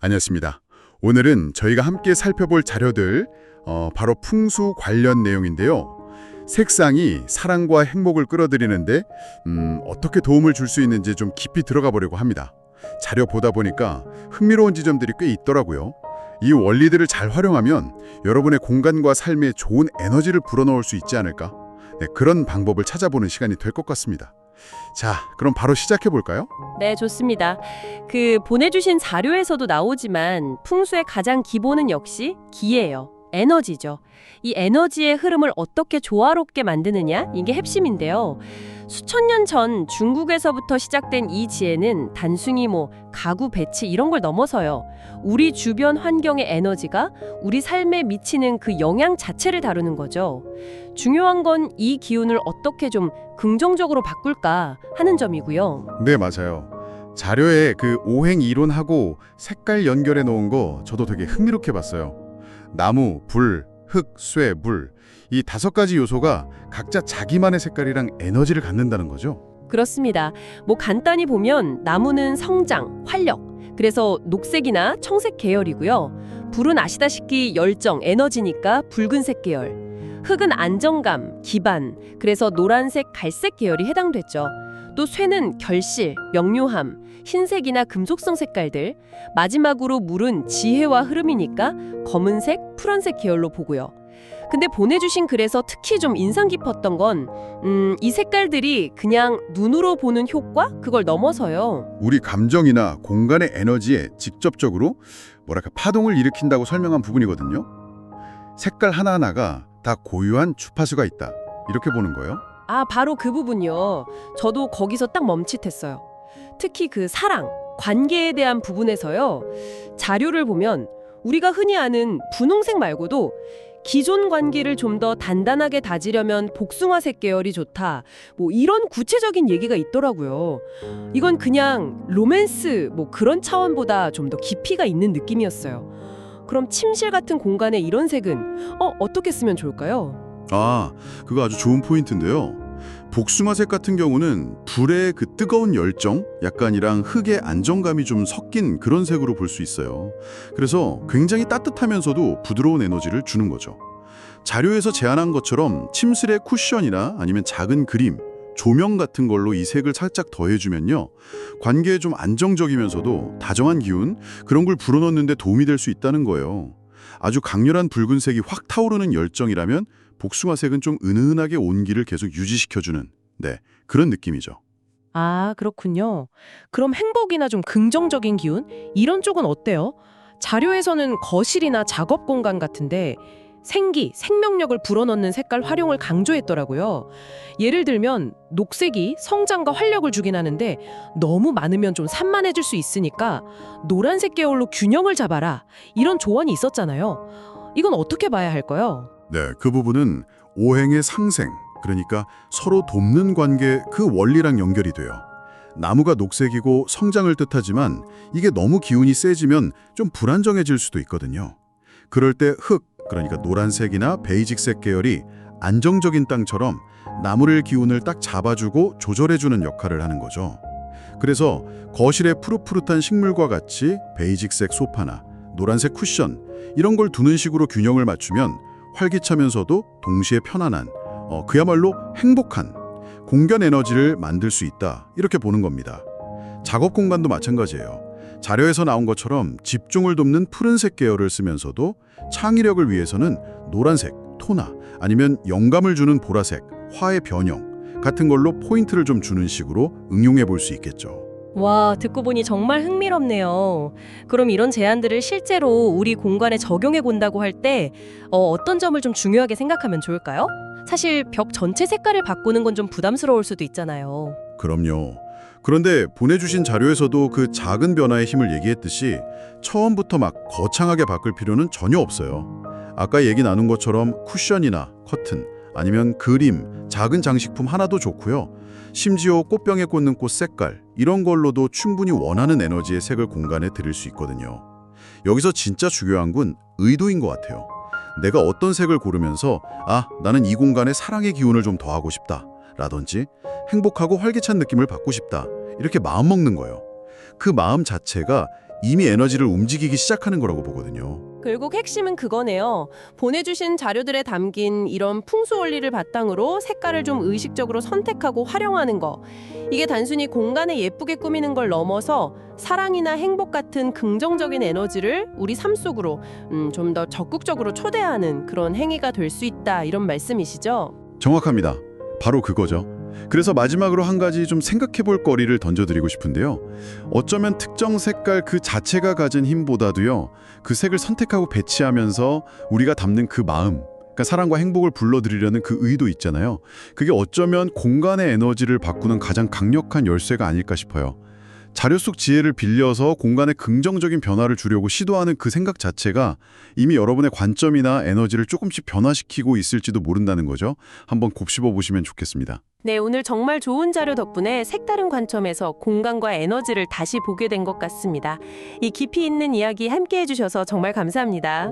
안녕하십니다. 오늘은 저희가 함께 살펴볼 자료들, 바로 풍수 관련 내용인데요. 색상이 사랑과 행복을 끌어들이는데 어떻게 도움을 줄 수 있는지 좀 깊이 들어가 보려고 합니다. 자료 보다 보니까 흥미로운 지점들이 꽤 있더라고요. 이 원리들을 잘 활용하면 여러분의 공간과 삶에 좋은 에너지를 불어넣을 수 있지 않을까? 네, 그런 방법을 찾아보는 시간이 될 것 같습니다. 자, 그럼 바로 시작해 볼까요? 네, 좋습니다. 보내주신 자료에서도 나오지만 풍수의 가장 기본은 역시 기예요. 에너지죠. 이 에너지의 흐름을 어떻게 조화롭게 만드느냐, 이게 핵심인데요. 수천 년 전 중국에서부터 시작된 이 지혜는 단순히 가구 배치 이런 걸 넘어서요. 우리 주변 환경의 에너지가 우리 삶에 미치는 그 영향 자체를 다루는 거죠. 중요한 건 이 기운을 어떻게 좀 긍정적으로 바꿀까 하는 점이고요. 네, 맞아요. 자료에 그 오행 이론하고 색깔 연결해 놓은 거 저도 되게 흥미롭게 봤어요. 나무, 불, 흙, 쇠, 물. 이 5가지 요소가 각자 자기만의 색깔이랑 에너지를 갖는다는 거죠. 그렇습니다. 간단히 보면 나무는 성장, 활력, 그래서 녹색이나 청색 계열이고요. 불은 아시다시피 열정, 에너지니까 붉은색 계열. 흙은 안정감, 기반, 그래서 노란색, 갈색 계열이 해당됐죠. 또 쇠는 결실, 명료함, 흰색이나 금속성 색깔들. 마지막으로 물은 지혜와 흐름이니까 검은색, 푸른색 계열로 보고요. 근데 보내주신 글에서 특히 좀 인상 깊었던 건 이 색깔들이 그냥 눈으로 보는 효과? 그걸 넘어서요. 우리 감정이나 공간의 에너지에 직접적으로 파동을 일으킨다고 설명한 부분이거든요. 색깔 하나하나가 다 고유한 주파수가 있다. 이렇게 보는 거예요. 아, 바로 그 부분이요. 저도 거기서 딱 멈칫했어요. 특히 그 사랑, 관계에 대한 부분에서요. 자료를 보면 우리가 흔히 아는 분홍색 말고도 기존 관계를 좀 더 단단하게 다지려면 복숭아색 계열이 좋다. 이런 구체적인 얘기가 있더라고요. 이건 그냥 로맨스 그런 차원보다 좀 더 깊이가 있는 느낌이었어요. 그럼 침실 같은 공간에 이런 색은 어떻게 쓰면 좋을까요? 아, 그거 아주 좋은 포인트인데요. 복숭아색 같은 경우는 불의 그 뜨거운 열정 약간이랑 흙의 안정감이 좀 섞인 그런 색으로 볼 수 있어요. 그래서 굉장히 따뜻하면서도 부드러운 에너지를 주는 거죠. 자료에서 제안한 것처럼 침실의 쿠션이나 아니면 작은 그림, 조명 같은 걸로 이 색을 살짝 더해주면요. 관계에 좀 안정적이면서도 다정한 기운, 그런 걸 불어넣는 데 도움이 될 수 있다는 거예요. 아주 강렬한 붉은색이 확 타오르는 열정이라면 복숭아색은 좀 은은하게 온기를 계속 유지시켜주는 그런 느낌이죠. 아, 그렇군요. 그럼 행복이나 좀 긍정적인 기운? 이런 쪽은 어때요? 자료에서는 거실이나 작업 공간 같은데 생기, 생명력을 불어넣는 색깔 활용을 강조했더라고요. 예를 들면 녹색이 성장과 활력을 주긴 하는데 너무 많으면 좀 산만해질 수 있으니까 노란색 계열로 균형을 잡아라. 이런 조언이 있었잖아요. 이건 어떻게 봐야 할까요? 네, 그 부분은 오행의 상생, 그러니까 서로 돕는 관계 그 원리랑 연결이 돼요. 나무가 녹색이고 성장을 뜻하지만 이게 너무 기운이 세지면 좀 불안정해질 수도 있거든요. 그럴 때 흙, 그러니까 노란색이나 베이직색 계열이 안정적인 땅처럼 나무를 기운을 딱 잡아주고 조절해주는 역할을 하는 거죠. 그래서 거실에 푸릇푸릇한 식물과 같이 베이직색 소파나 노란색 쿠션 이런 걸 두는 식으로 균형을 맞추면 활기차면서도 동시에 편안한, 그야말로 행복한 공간 에너지를 만들 수 있다. 이렇게 보는 겁니다. 작업 공간도 마찬가지예요. 자료에서 나온 것처럼 집중을 돕는 푸른색 계열을 쓰면서도 창의력을 위해서는 노란색, 토나 아니면 영감을 주는 보라색, 화의 변형 같은 걸로 포인트를 좀 주는 식으로 응용해 볼 수 있겠죠. 와, 듣고 보니 정말 흥미롭네요. 그럼 이런 제안들을 실제로 우리 공간에 적용해 본다고 할 때 어떤 점을 좀 중요하게 생각하면 좋을까요? 사실 벽 전체 색깔을 바꾸는 건 좀 부담스러울 수도 있잖아요. 그럼요. 그런데 보내주신 자료에서도 그 작은 변화의 힘을 얘기했듯이 처음부터 막 거창하게 바꿀 필요는 전혀 없어요. 아까 얘기 나눈 것처럼 쿠션이나 커튼, 아니면 그림, 작은 장식품 하나도 좋고요. 심지어 꽃병에 꽂는 꽃 색깔, 이런 걸로도 충분히 원하는 에너지의 색을 공간에 들일 수 있거든요. 여기서 진짜 중요한 건 의도인 것 같아요. 내가 어떤 색을 고르면서 나는 이 공간에 사랑의 기운을 좀 더하고 싶다. 라든지 행복하고 활기찬 느낌을 받고 싶다. 이렇게 마음먹는 거예요. 그 마음 자체가 이미 에너지를 움직이기 시작하는 거라고 보거든요. 결국 핵심은 그거네요. 보내주신 자료들에 담긴 이런 풍수 원리를 바탕으로 색깔을 좀 의식적으로 선택하고 활용하는 거. 이게 단순히 공간을 예쁘게 꾸미는 걸 넘어서 사랑이나 행복 같은 긍정적인 에너지를 우리 삶 속으로 좀 더 적극적으로 초대하는 그런 행위가 될 수 있다, 이런 말씀이시죠? 정확합니다. 바로 그거죠. 그래서 마지막으로 한 가지 좀 생각해 볼 거리를 던져드리고 싶은데요. 어쩌면 특정 색깔 그 자체가 가진 힘보다도요, 그 색을 선택하고 배치하면서 우리가 담는 그 마음, 그러니까 사랑과 행복을 불러들이려는 그 의도 있잖아요. 그게 어쩌면 공간의 에너지를 바꾸는 가장 강력한 열쇠가 아닐까 싶어요. 자료 속 지혜를 빌려서 공간에 긍정적인 변화를 주려고 시도하는 그 생각 자체가 이미 여러분의 관점이나 에너지를 조금씩 변화시키고 있을지도 모른다는 거죠. 한번 곱씹어 보시면 좋겠습니다. 네, 오늘 정말 좋은 자료 덕분에 색다른 관점에서 공간과 에너지를 다시 보게 된 것 같습니다. 이 깊이 있는 이야기 함께 해주셔서 정말 감사합니다.